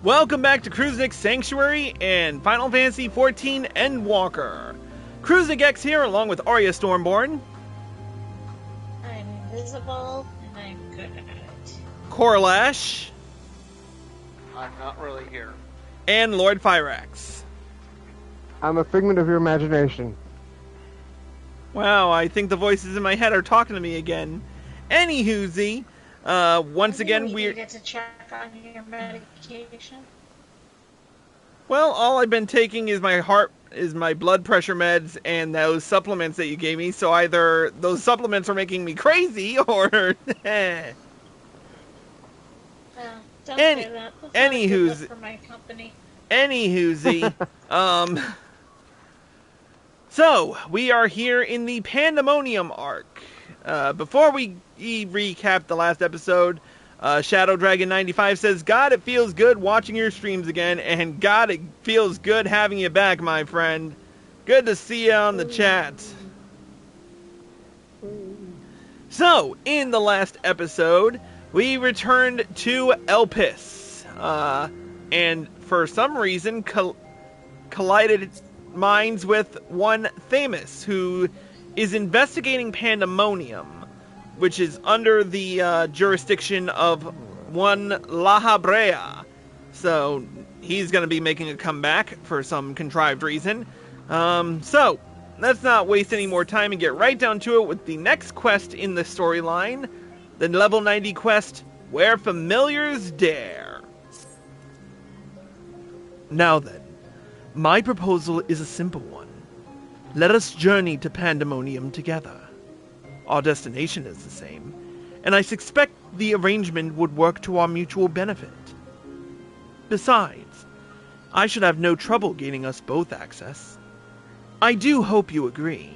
Welcome back to Kruznik's Sanctuary and Final Fantasy XIV Endwalker. Kruznik X here, along with Arya Stormborn. I'm invisible, and I'm good at it. Corlash. I'm not really here. And Lord Fyrax. I'm a figment of your imagination. Wow, I think the voices in my head are talking to me again. Anywhoozy, once again we we're... get to check on your medication? Well, all I've been taking is my blood pressure meds and those supplements that you gave me, so either those supplements are making me crazy, or... Well, don't say that. That's not a good look for my company. Anywhoozy, so, we are here in the Pandæmonium arc. Before we recap the last episode, Shadow Dragon 95 says, God, it feels good watching your streams again, and God, it feels good having you back, my friend. Good to see you on the chat. So, in the last episode, we returned to Elpis, and for some reason collided minds with one Themis, who is investigating Pandæmonium, which is under the jurisdiction of one Lahabrea. So he's going to be making a comeback for some contrived reason. So let's not waste any more time and get right down to it with the next quest in the storyline, the level 90 quest, Where Familiars Dare. Now then, my proposal is a simple one. Let us journey to Pandæmonium together. Our destination is the same, and I suspect the arrangement would work to our mutual benefit. Besides, I should have no trouble gaining us both access. I do hope you agree.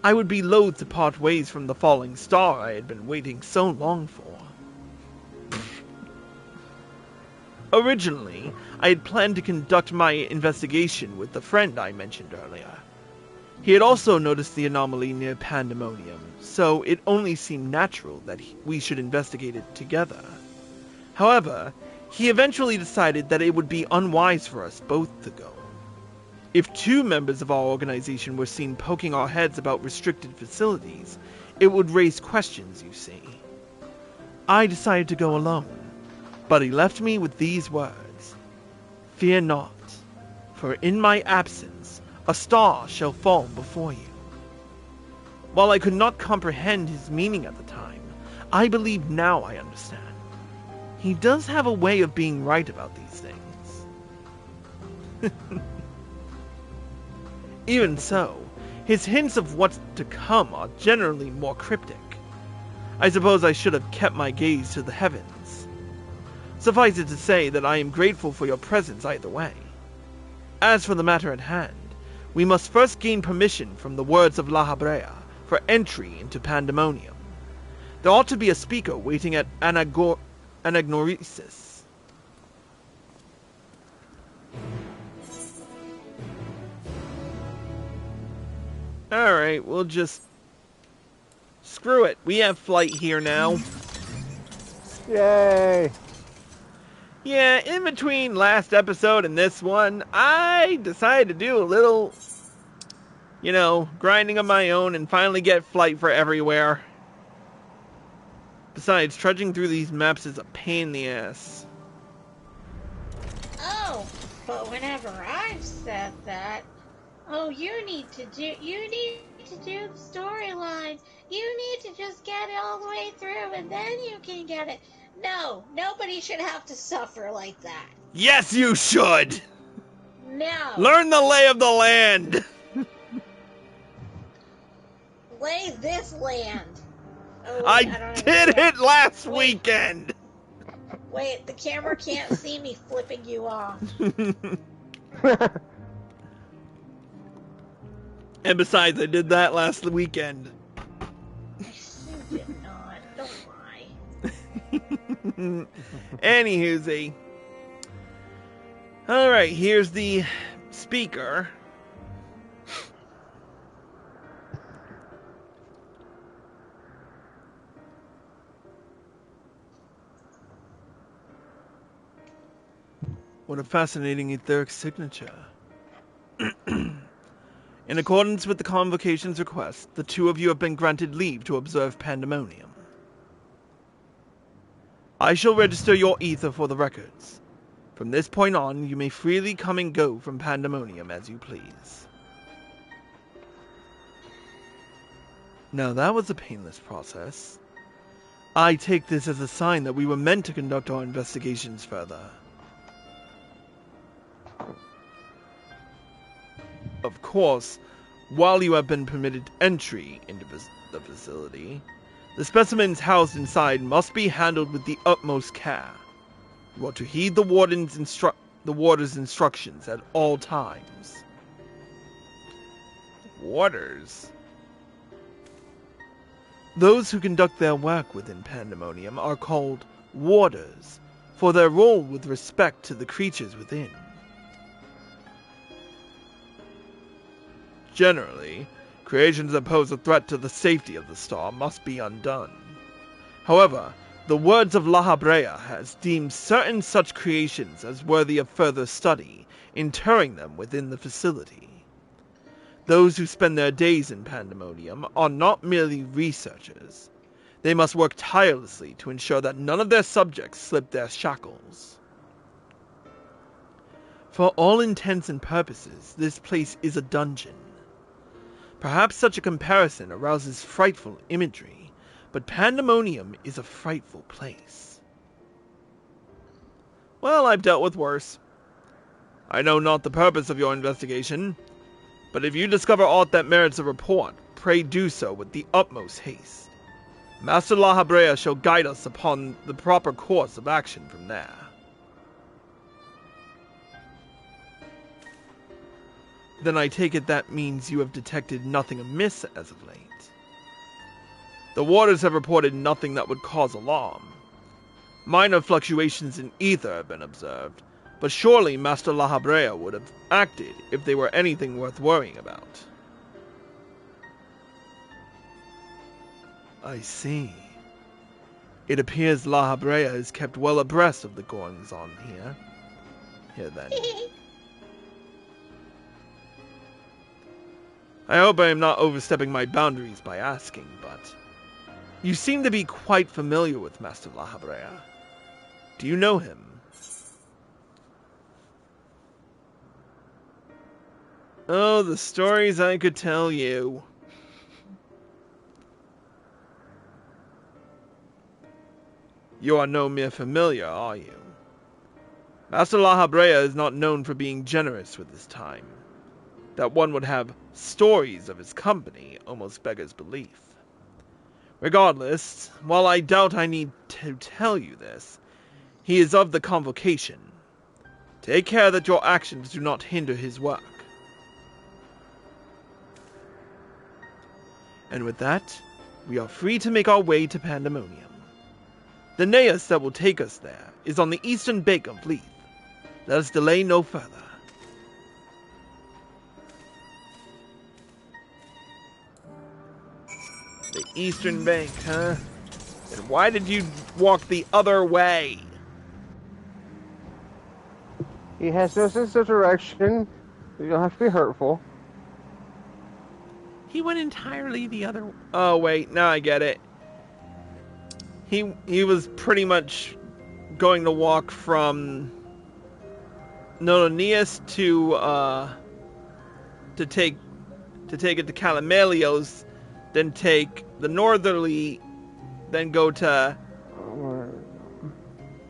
I would be loath to part ways from the falling star I had been waiting so long for. Originally, I had planned to conduct my investigation with the friend I mentioned earlier. He had also noticed the anomaly near Pandæmonium, so it only seemed natural that we should investigate it together. However, he eventually decided that it would be unwise for us both to go. If two members of our organization were seen poking our heads about restricted facilities, it would raise questions, you see. I decided to go alone, but he left me with these words: Fear not, for in my absence a star shall fall before you. While I could not comprehend his meaning at the time, I believe now I understand. He does have a way of being right about these things. Even so, his hints of what's to come are generally more cryptic. I suppose I should have kept my gaze to the heavens. Suffice it to say that I am grateful for your presence either way. As for the matter at hand, we must first gain permission from the words of Lahabrea for entry into Pandæmonium. There ought to be a speaker waiting at Anagnorisis. Alright, we'll just... Screw it. We have flight here now. Yay! Yeah, in between last episode and this one, I decided to do a little, grinding of my own and finally get flight for everywhere. Besides, trudging through these maps is a pain in the ass. Oh, but whenever I've said that, you need to do the storyline. You need to just get it all the way through and then you can get it. No, nobody should have to suffer like that. Yes, you should! No. Learn the lay of the land! Lay this land. Oh, I did it last weekend! Wait, the camera can't see me flipping you off. And besides, I did that last weekend. You did not. Don't lie. Anywhoozy. Alright, here's the speaker. What a fascinating etheric signature. In accordance with the Convocation's request, the two of you have been granted leave to observe Pandæmonium. I shall register your ether for the records. From this point on, you may freely come and go from Pandæmonium as you please. Now that was a painless process. I take this as a sign that we were meant to conduct our investigations further. Of course, while you have been permitted entry into the facility, the specimens housed inside must be handled with the utmost care. You are to heed the warden's instructions at all times. Warders? Those who conduct their work within Pandæmonium are called warders, for their role with respect to the creatures within. Generally, creations that pose a threat to the safety of the star must be undone. However, the words of La Habrea has deemed certain such creations as worthy of further study, interring them within the facility. Those who spend their days in Pandæmonium are not merely researchers. They must work tirelessly to ensure that none of their subjects slip their shackles. For all intents and purposes, this place is a dungeon. Perhaps such a comparison arouses frightful imagery, but Pandæmonium is a frightful place. Well, I've dealt with worse. I know not the purpose of your investigation, but if you discover aught that merits a report, pray do so with the utmost haste. Master La Habrea shall guide us upon the proper course of action from there. Then I take it that means you have detected nothing amiss as of late. The warders have reported nothing that would cause alarm. Minor fluctuations in ether have been observed, but surely Master La Habrea would have acted if they were anything worth worrying about. I see. It appears La Habrea is kept well abreast of the goings-on here. Here then. I hope I am not overstepping my boundaries by asking, but you seem to be quite familiar with Master La Habrea. Do you know him? Oh, the stories I could tell you. You are no mere familiar, are you? Master La Habrea is not known for being generous with his time. That one would have stories of his company almost beggars belief. Regardless, while I doubt I need to tell you this, he is of the Convocation. Take care that your actions do not hinder his work. And with that, we are free to make our way to Pandæmonium. The naos that will take us there is on the eastern bank of Leith. Let us delay no further. The eastern bank, huh? And why did you walk the other way? He has no sense of direction. You don't have to be hurtful. He went entirely the other way. Oh, wait, now I get it. He was pretty much going to walk from Nononius to take it to Calamelios, then take the northerly, then go to...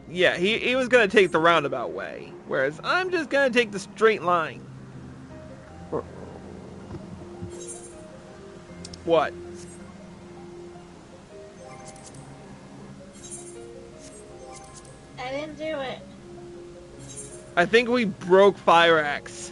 Yeah, he was going to take the roundabout way, whereas I'm just going to take the straight line. What? I didn't do it. I think we broke Fire Axe.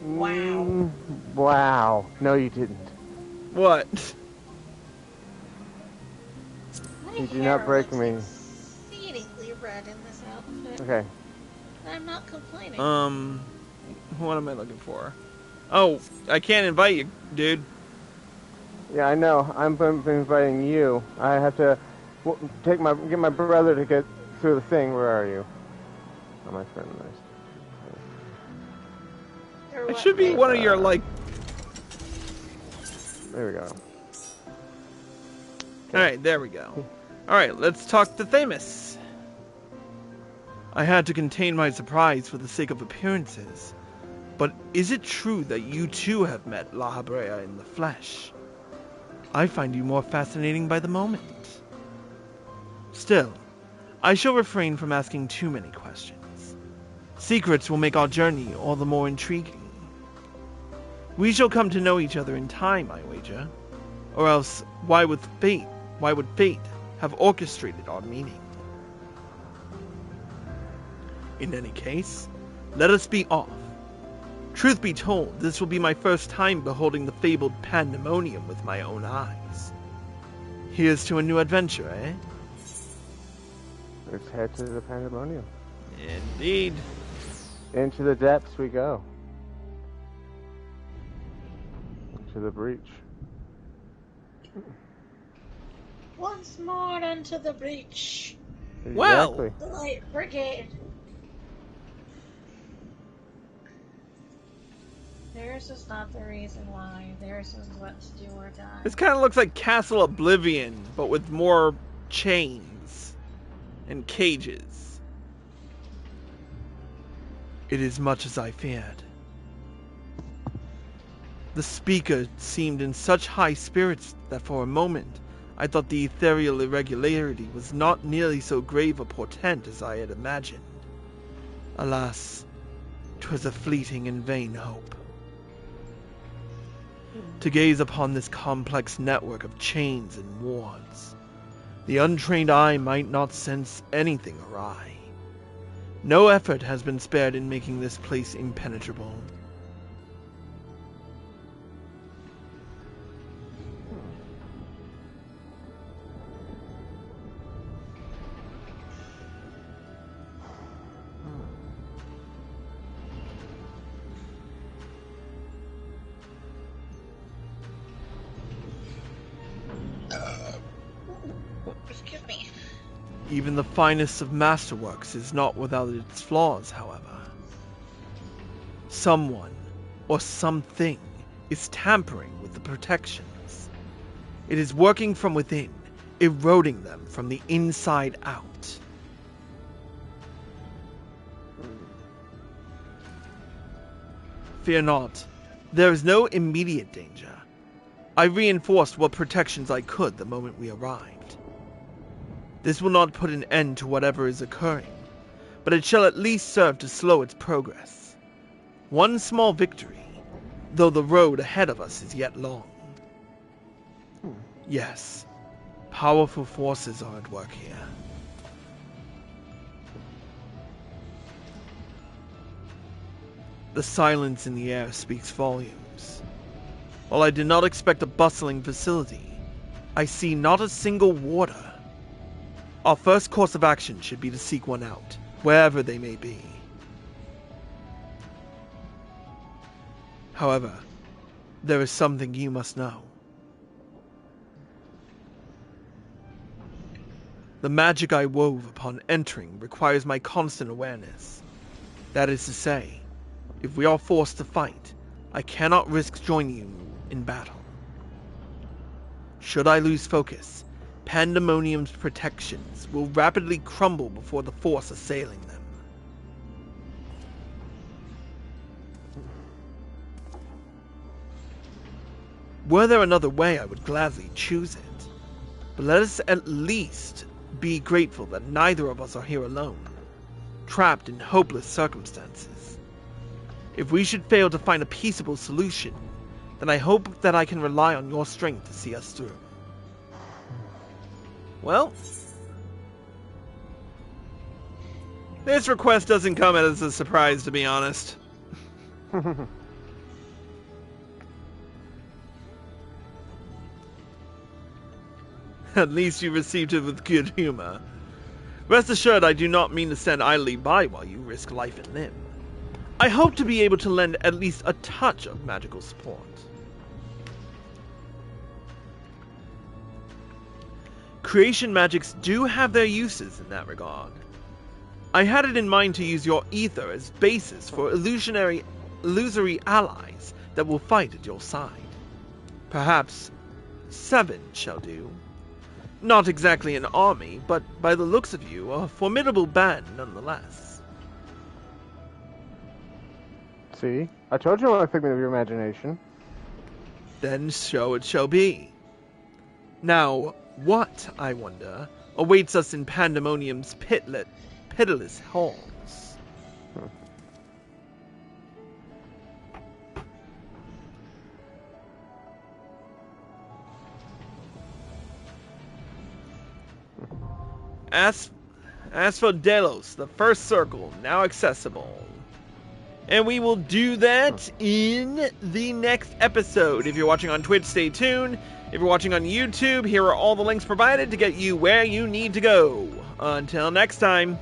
Wow. Wow. No, you didn't. What? My You do hair not break looks me. exceedingly red in this outfit. Okay. I'm not complaining. What am I looking for? Oh, I can't invite you, dude. Yeah, I know. I'm inviting you. I have to get my brother to get to the thing. Where are you? Oh, my friend, nice. It should be one of your, like... There we go. Alright, there we go. Alright, let's talk to Themis. I had to contain my surprise for the sake of appearances. But is it true that you too have met La Habrea in the flesh? I find you more fascinating by the moment. Still, I shall refrain from asking too many questions. Secrets will make our journey all the more intriguing. We shall come to know each other in time, I wager. Or else, why would fate have orchestrated our meeting? In any case, let us be off. Truth be told, this will be my first time beholding the fabled Pandæmonium with my own eyes. Here's to a new adventure, eh? Let's head to the Pandæmonium. Indeed. Into the depths we go. Into the breach. Once more into the breach. Exactly. Well. The Light Brigade. Theirs is not the reason why. Theirs is let's do or die. This kind of looks like Castle Oblivion, but with more chains and cages. It is much as I feared. The speaker seemed in such high spirits that for a moment I thought the ethereal irregularity was not nearly so grave a portent as I had imagined. Alas, 'twas a fleeting and vain hope. To gaze upon this complex network of chains and wards, the untrained eye might not sense anything awry. No effort has been spared in making this place impenetrable. Excuse me. Even the finest of masterworks is not without its flaws, however. Someone, or something, is tampering with the protections. It is working from within, eroding them from the inside out. Fear not, there is no immediate danger. I reinforced what protections I could the moment we arrived. This will not put an end to whatever is occurring, but it shall at least serve to slow its progress. One small victory, though the road ahead of us is yet long. Yes, powerful forces are at work here. The silence in the air speaks volumes. While I did not expect a bustling facility, I see not a single warder. Our first course of action should be to seek one out, wherever they may be. However, there is something you must know. The magic I wove upon entering requires my constant awareness. That is to say, if we are forced to fight, I cannot risk joining you in battle. Should I lose focus, Pandæmonium's protections will rapidly crumble before the force assailing them. Were there another way, I would gladly choose it. But let us at least be grateful that neither of us are here alone, trapped in hopeless circumstances. If we should fail to find a peaceable solution, then I hope that I can rely on your strength to see us through. Well, this request doesn't come as a surprise, to be honest. At least you received it with good humor. Rest assured, I do not mean to stand idly by while you risk life and limb. I hope to be able to lend at least a touch of magical support. Creation magics do have their uses in that regard. I had it in mind to use your ether as basis for illusory allies that will fight at your side. Perhaps 7 shall do. Not exactly an army, but by the looks of you, a formidable band nonetheless. See? I told you I'm a figment of your imagination. Then so it shall be. Now, what, I wonder, awaits us in Pandæmonium's pitiless halls? As for Delos, the first circle, now accessible. And we will do that in the next episode. If you're watching on Twitch, stay tuned. If you're watching on YouTube, here are all the links provided to get you where you need to go. Until next time.